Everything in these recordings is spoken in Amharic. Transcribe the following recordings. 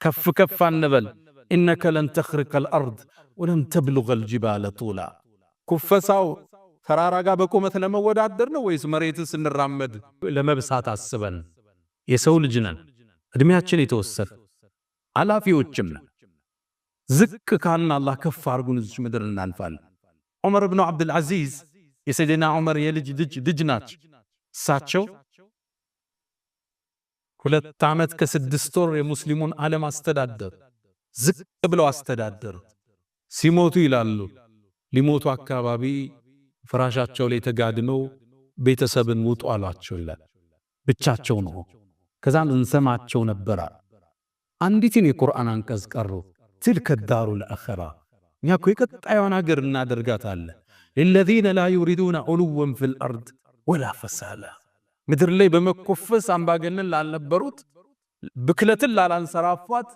ከፍ ከፍ አንበል إنك لن تخرق الأرض ولن تبلغ الجبال طولا ኩፈሳው ተራራ ጋር በቁመት ለመወዳደር ነው ወይስ መሬትን ስንራመድ ለመብሳት አስበን? የሰው ልጅ ነን፣ እድሜያችን የተወሰነ አላፊዎችም ነን። ዝቅ ካልን አላህ ከፍ አድርጉን እዚህ ምድር እናልፋለን። ዑመር ኢብኑ አብዱል አዚዝ የሰይድና ዑመር የልጅ ልጅ ናቸው። እሳቸው 2 ዓመት ከ6 ወር የሙስሊሙን ዓለም አስተዳደሩ። ዝቅ ብለው አስተዳደሩ። ሲሞቱ ይላሉ ሊሞቱ አካባቢ ፍራሻቸው ላይ ተጋድመው ቤተሰብን ውጡ አሏቸው ይላል። ብቻቸው ነው። ከዛም እንሰማቸው ነበር። አንዲትን የቁርአን አንቀጽ ቀሩ። تلك الدار الآخرة እኛ እኮ የቀጣዩን ሀገር እናደርጋታለን للذين لا يريدون علوا في الأرض ولا فسادا ምድር ላይ በመኮፈስ አምባገነን ላልነበሩት ብክለትን ላላንሰራፋት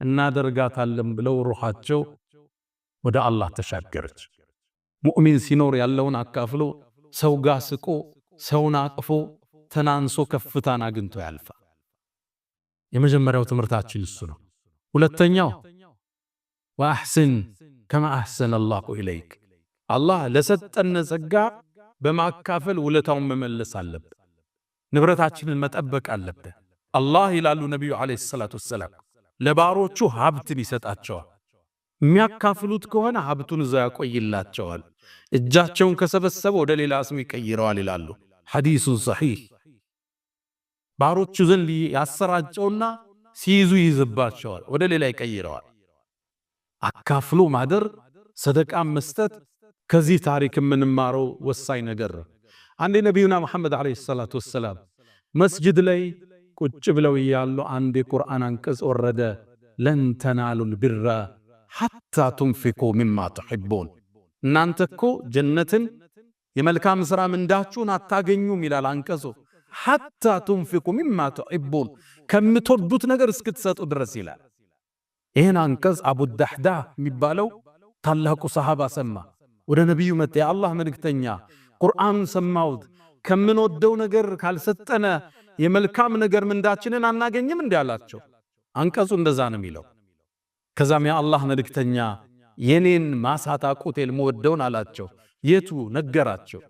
እናደርጋታለን ብለው ሩሃቸው ወደ አላህ ተሻገረች። ሙእሚን ሲኖር ያለውን አካፍሎ ሰው ጋር ስቆ ሰውን አቅፎ ተናንሶ ከፍታን አግኝቶ ያልፋል። የመጀመሪያው ትምህርታችን እሱ ነው። ሁለተኛው ወአሕስን ከማ አሕሰነ አላሁ ኢለይክ አላህ ለሰጠን ጸጋ በማካፈል ውለታውን መመለስ አለብን። ንብረታችንን መጠበቅ አለብን። አላህ ይላሉ ነብዩ አለይሂ ሰላቱ ወሰላም ለባሮቹ ሀብትን ይሰጣቸዋል። የሚያካፍሉት ከሆነ ሀብቱን እዛ ያቆይላቸዋል። እጃቸውን ከሰበሰበ ወደ ሌላ ስም ይቀይረዋል ይላሉ። ሐዲሱን ሰሒህ። ባሮቹ ዘንድ ያሰራጨውና ሲይዙ ይዝባቸዋል፣ ወደ ሌላ ይቀይረዋል። አካፍሎ ማደር፣ ሰደቃ መስጠት ከዚህ ታሪክ የምንማረው ወሳኝ ነገር። አንድ ነብዩና መሐመድ አለይሂ ሰላቱ ወሰላም መስጂድ ላይ ቁጭ ብለው ያሉ አንድ የቁርአን አንቀጽ ወረደ። ለን ተናሉል ቢራ ሐታ ቱንፊቁ ሚማ ተሕቡን እናንተ እኮ ጀነትን የመልካም ሥራ ምንዳችሁን አታገኙም ይላል አንቀጹ። ሐታ ቱንፊቁ ሚማ ተሕቡን ከምትወዱት ነገር እስክትሰጡ ድረስ ይላል። ይህን አንቀጽ አቡ ዳህዳ የሚባለው ታላቁ ሰሃባ ሰማ። ወደ ነቢዩ መጣ። የአላህ መልእክተኛ ቁርአኑን ሰማሁት፣ ከምንወደው ነገር ካልሰጠነ የመልካም ነገር ምንዳችንን አናገኝም እንዴ አላቸው። አንቀጹ እንደዛ ነው የሚለው። ከዛም የአላህ መልእክተኛ የኔን ማሳ ታውቁት የምወደውን አላቸው። የቱ ነገራቸው።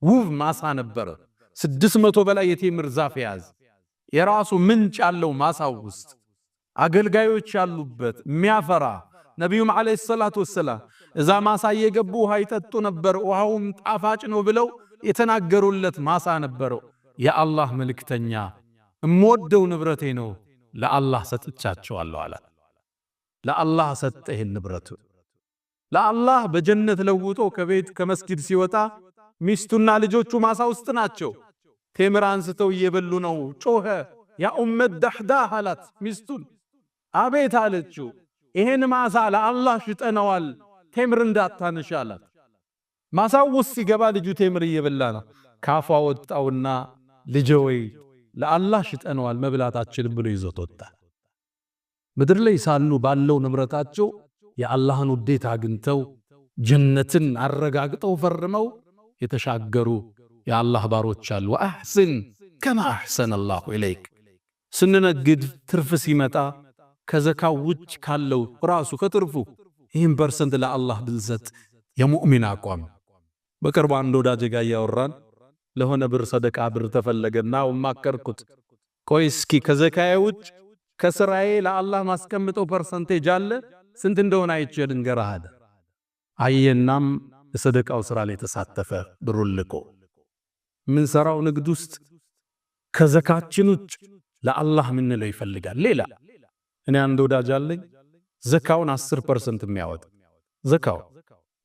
ውብ ማሳ ነበረ። 600 በላይ የቴምር ዛፍ ያዝ፣ የራሱ ምንጭ ያለው ማሳው ውስጥ አገልጋዮች ያሉበት የሚያፈራ። ነቢዩም አለይሂ ሰላቱ ወሰላም እዛ ማሳ እየገቡ ውሃ ይጠጡ ነበር። ውሃውም ጣፋጭ ነው ብለው የተናገሩለት ማሳ ነበረው። የአላህ መልእክተኛ እምወደው ንብረቴ ነው ለአላህ ሰጥቻቸዋለሁ አለ። ለአላህ ሰጠ ይሄን ንብረቱ። ለአላህ በጀነት ለውጦ ከቤት ከመስጊድ ሲወጣ ሚስቱና ልጆቹ ማሳ ውስጥ ናቸው። ቴምር አንስተው እየበሉ ነው። ጮኸ። ያ ኡመት ዳህዳህ አላት ሚስቱን። አቤት አለችው። ይሄን ማሳ ለአላህ ሽጠነዋል፣ ቴምር እንዳታነሽ አላት። ማሳው ውስጥ ሲገባ ልጁ ቴምር እየበላ ነው። ካፏ ወጣውና ልጄ ወይ ለአላህ ሽጠነዋል መብላታችንን ብሎ ይዞት ወጣ። ምድር ላይ ሳሉ ባለው ንብረታቸው የአላህን ውዴታ አግኝተው ጀነትን አረጋግጠው ፈርመው የተሻገሩ የአላህ ባሮች አሉ። ወአሕስን ከማ አሕሰነ አላሁ ኢለይክ ስንነግድ ትርፍ ሲመጣ ከዘካው ውጭ ካለው ራሱ ከትርፉ ይህን ፐርሰንት ለአላህ ብንሰጥ የሙእሚን አቋም። በቅርቡ አንድ ወዳጄ ጋር ያወራን ለሆነ ብር ሰደቃ ብር ተፈለገና ወማከርኩት። ቆይ እስኪ ከዘካዬ ውጭ ከስራዬ ለአላህ ማስቀምጠው ፐርሰንቴጅ አለ ስንት እንደሆነ አይቼ ልንገርህ አለ። አየናም የሰደቃው ስራ ላይ ተሳተፈ። ብሩን ልኮ ምን ሰራው ንግድ ውስጥ ከዘካችን ውጭ ለአላህ ምን ነው ይፈልጋል። ሌላ እኔ አንድ ወዳጅ አለኝ ዘካውን 10% የሚያወጣ ዘካው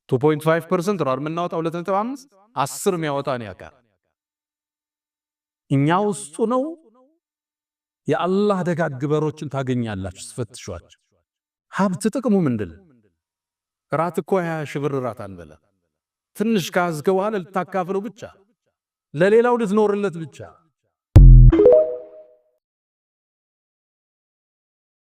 2.5% ነው የምናወጣው 2.5 10 የሚያወጣ ነው ያቃ እኛ ውስጡ ነው። የአላህ ደጋግበሮችን ታገኛላችሁ ስፈትሿቸው። ሀብት ጥቅሙ ምንድነው? ራት እኮ 20 ሺህ ብር ራት አንበላ። ትንሽ ካዝከው በኋላ ልታካፍለው ብቻ ለሌላው ልትኖርለት ብቻ